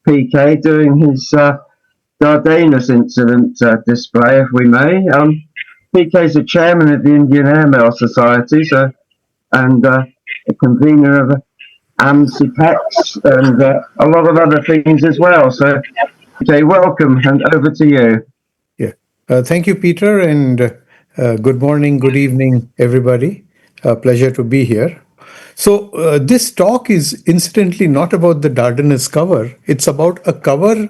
PK doing his Dardanus incident display, if we may. PK is the chairman of the Indian Airmail Society, and a convener of AMSIPEX and a lot of other things as well. So, PK, welcome, and over to you. Yeah, thank you, Peter, and good morning, good evening, everybody. Pleasure to be here. So this talk is incidentally not about the Dardanus cover. It's about a cover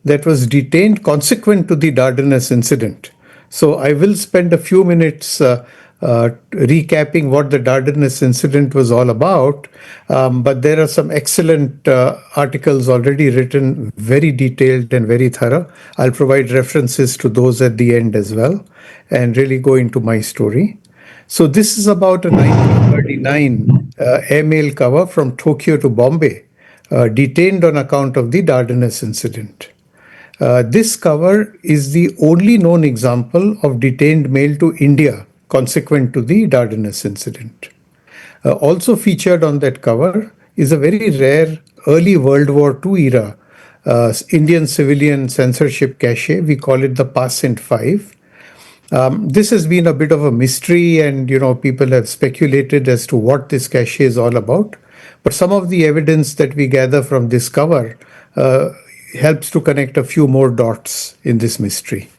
that was detained consequent to the Dardanus incident. So I will spend a few minutes recapping what the Dardanus incident was all about. But there are some excellent articles already written, very detailed and very thorough. I'll provide references to those at the end as well and really go into my story. So this is about a 1939 airmail cover from Tokyo to Bombay, detained on account of the Dardanus incident. This cover is the only known example of detained mail to India consequent to the Dardanus incident. Also featured on that cover is a very rare early World War II era Indian civilian censorship cache. We call it the Passant 5. This has been a bit of a mystery, and people have speculated as to what this cache is all about. But some of the evidence that we gather from this cover helps to connect a few more dots in this mystery.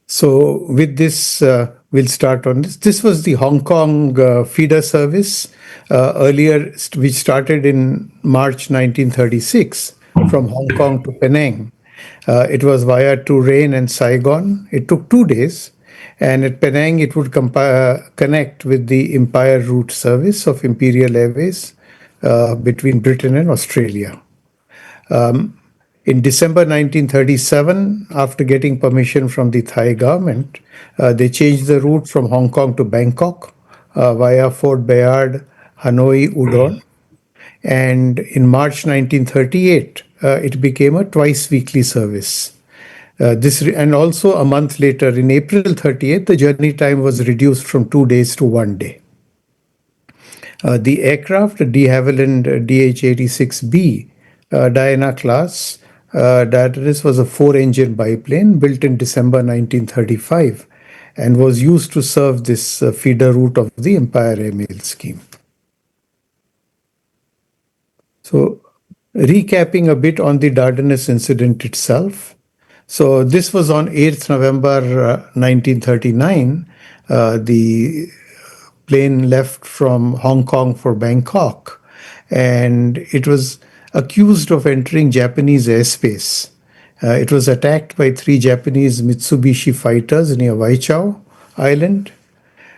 So with this, we'll start on this. This was the Hong Kong feeder service earlier, which started in March 1936 from Hong Kong to Penang. It was via Turin and Saigon. It took 2 days. And at Penang, it would connect with the Empire route service of Imperial Airways between Britain and Australia. In December 1937, after getting permission from the Thai government, they changed the route from Hong Kong to Bangkok via Fort Bayard, Hanoi, Udon. And in March 1938, it became a twice-weekly service. And also a month later, in April 38th, the journey time was reduced from 2 days to 1 day. The aircraft, de Havilland DH-86B, Diana class, Dardanus was a 4-engine biplane built in December 1935 and was used to serve this feeder route of the Empire Airmail scheme. So, recapping a bit on the Dardanus incident itself. So, this was on 8th November 1939. The plane left from Hong Kong for Bangkok, and it was accused of entering Japanese airspace. It was attacked by 3 Japanese Mitsubishi fighters near Waichau Island.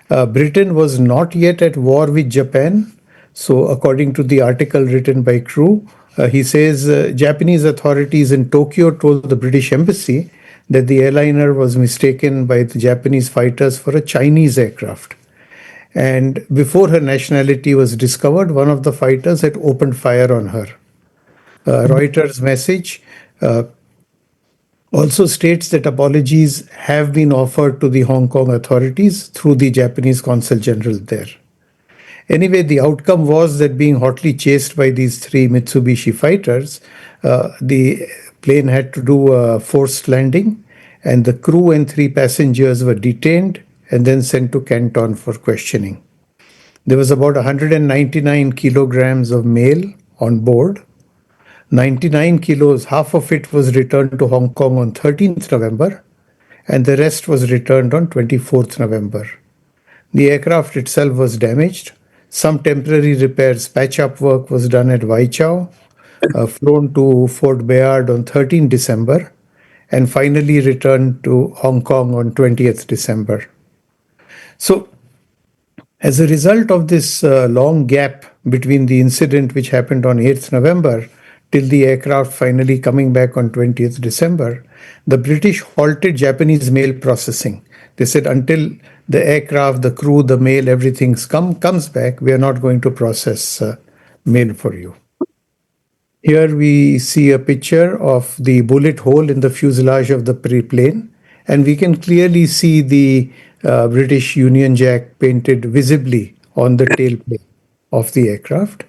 Britain was not yet at war with Japan. So according to the article written by Crew, he says Japanese authorities in Tokyo told the British embassy that the airliner was mistaken by the Japanese fighters for a Chinese aircraft. And before her nationality was discovered, one of the fighters had opened fire on her. Reuters' message also states that apologies have been offered to the Hong Kong authorities through the Japanese consul general there. Anyway, the outcome was that being hotly chased by these 3 Mitsubishi fighters, the plane had to do a forced landing, and the crew and 3 passengers were detained and then sent to Canton for questioning. There was about 199 kilograms of mail on board. 99 kilos, half of it was returned to Hong Kong on 13th November, and the rest was returned on 24th November. The aircraft itself was damaged. Some temporary repairs, patch-up work was done at Waichau, flown to Fort Bayard on 13th December, and finally returned to Hong Kong on 20th December. So, as a result of this long gap between the incident which happened on 8th November till the aircraft finally coming back on 20th December, the British halted Japanese mail processing. They said until the aircraft, the crew, the mail, everything comes back, we are not going to process mail for you. Here we see a picture of the bullet hole in the fuselage of the plane, and we can clearly see the British Union Jack painted visibly on the tailplane of the aircraft.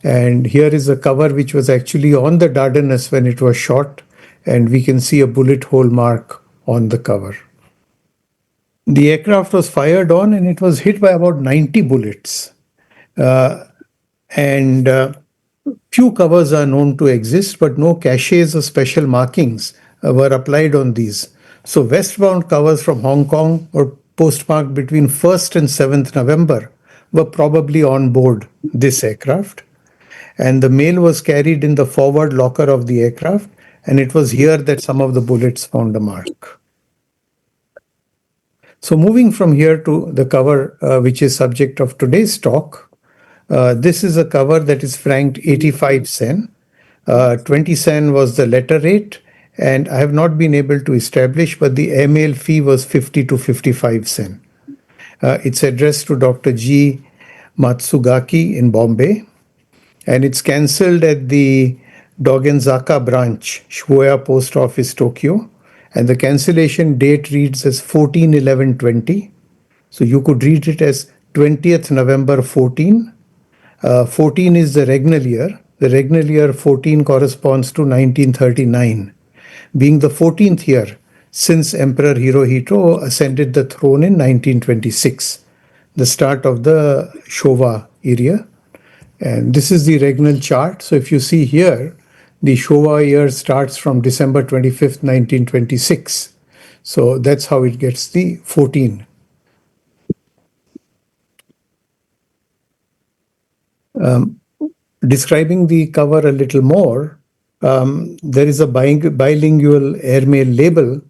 And here is a cover which was actually on the Dardanus when it was shot, and we can see a bullet hole mark on the cover. The aircraft was fired on and it was hit by about 90 bullets. And few covers are known to exist, but no caches or special markings were applied on these. So westbound covers from Hong Kong were postmarked between 1st and 7th November were probably on board this aircraft. And the mail was carried in the forward locker of the aircraft, and it was here that some of the bullets found a mark. So moving from here to the cover, which is subject of today's talk, this is a cover that is franked 85 sen. 20 sen was the letter rate, and I have not been able to establish, but the airmail fee was 50 to 55 sen. It's addressed to Dr. G. Matsugaki in Bombay, and it's cancelled at the Dogenzaka branch, Shibuya Post Office, Tokyo. And the cancellation date reads as 14/11/20. So you could read it as 20th November 14. 14 is the regnal year. The regnal year 14 corresponds to 1939, being the 14th year since Emperor Hirohito ascended the throne in 1926, the start of the Showa era. And this is the regnal chart. So if you see here, the Showa year starts from December 25th, 1926. So that's how it gets the 14. Describing the cover a little more, there is a bilingual airmail label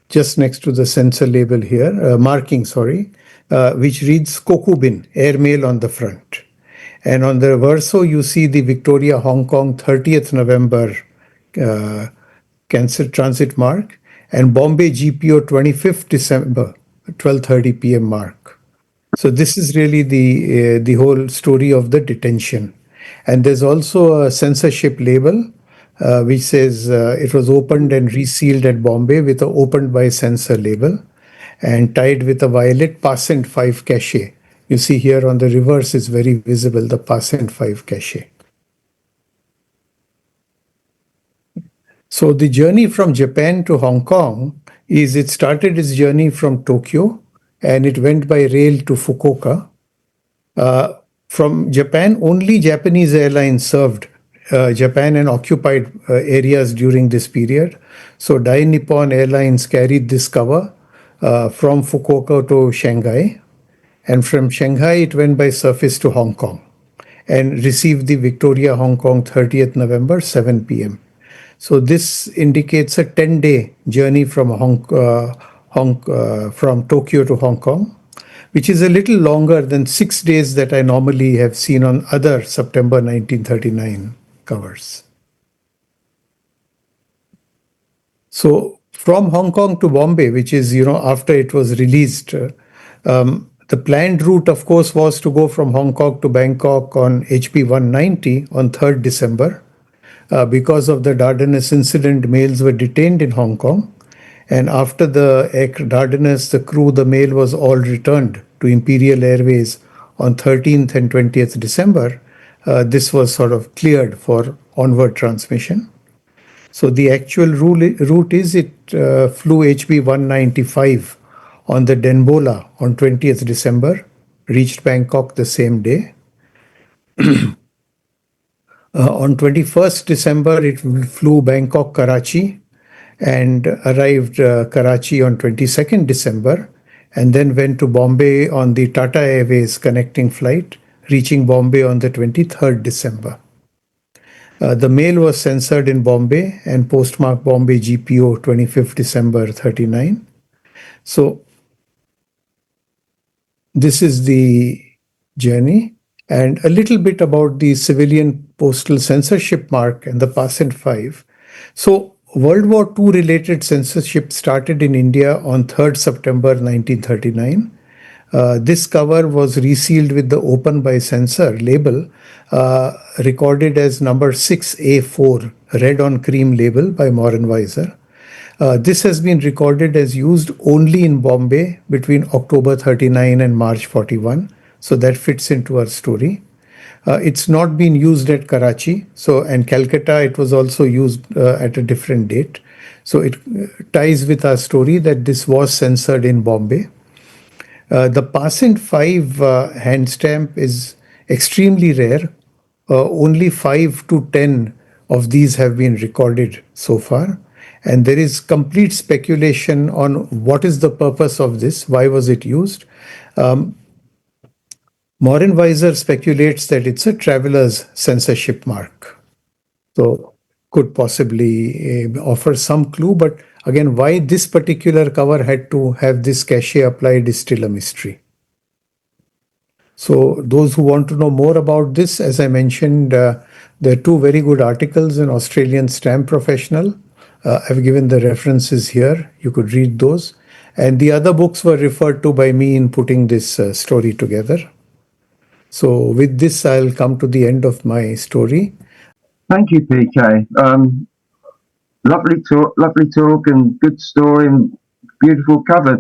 just next to the sensor label here, marking, sorry, which reads Kokubin, airmail on the front. And on the verso, you see the Victoria Hong Kong 30th November cancelled transit mark, and Bombay GPO 25th December 12:30 p.m. mark. So this is really the whole story of the detention. And there's also a censorship label which says it was opened and resealed at Bombay with a opened by censor label and tied with a violet Passant 5 cachet. You see here on the reverse is very visible, the Passant 5 cachet. So the journey from Japan to Hong Kong it started its journey from Tokyo and it went by rail to Fukuoka. From Japan, only Japanese airlines served Japan and occupied areas during this period. So Dai Nippon Airlines carried this cover from Fukuoka to Shanghai. And from Shanghai, it went by surface to Hong Kong and received the Victoria Hong Kong 30th November, 7 p.m. So this indicates a 10-day journey from from Tokyo to Hong Kong, which is a little longer than 6 days that I normally have seen on other September 1939 covers. So from Hong Kong to Bombay, which is, after it was released, the planned route, of course, was to go from Hong Kong to Bangkok on HP 190 on 3rd December. Because of the Dardanus incident, mails were detained in Hong Kong. And after the Dardanus, the crew, the mail was all returned to Imperial Airways on 13th and 20th December. This was sort of cleared for onward transmission. So the actual route is it flew HB 195 on the Denbola on 20th December, reached Bangkok the same day. On 21st December, it flew Bangkok-Karachi and arrived Karachi on 22nd December and then went to Bombay on the Tata Airways connecting flight, reaching Bombay on the 23rd December. The mail was censored in Bombay and postmarked Bombay GPO 25th December 39. So this is the journey and a little bit about the civilian postal censorship mark and the Passant 5. So World War II related censorship started in India on 3rd September 1939. This cover was resealed with the open by censor label recorded as number 6A4, red on cream label by Moranweiser. This has been recorded as used only in Bombay between October 39 and March 41. So that fits into our story. It's not been used at Karachi, and Calcutta it was also used at a different date. So it ties with our story that this was censored in Bombay. The Passant 5 hand stamp is extremely rare. Only 5 to 10 of these have been recorded so far. And there is complete speculation on what is the purpose of this, why was it used. Morin Weiser speculates that it's a traveler's censorship mark. So could possibly offer some clue, but again, why this particular cover had to have this cachet applied is still a mystery. So those who want to know more about this, as I mentioned, there are two very good articles in Australian Stamp Professional. I've given the references here. You could read those. And the other books were referred to by me in putting this story together. So with this, I'll come to the end of my story. Thank you, PK. Lovely talk, and good story, and beautiful cover.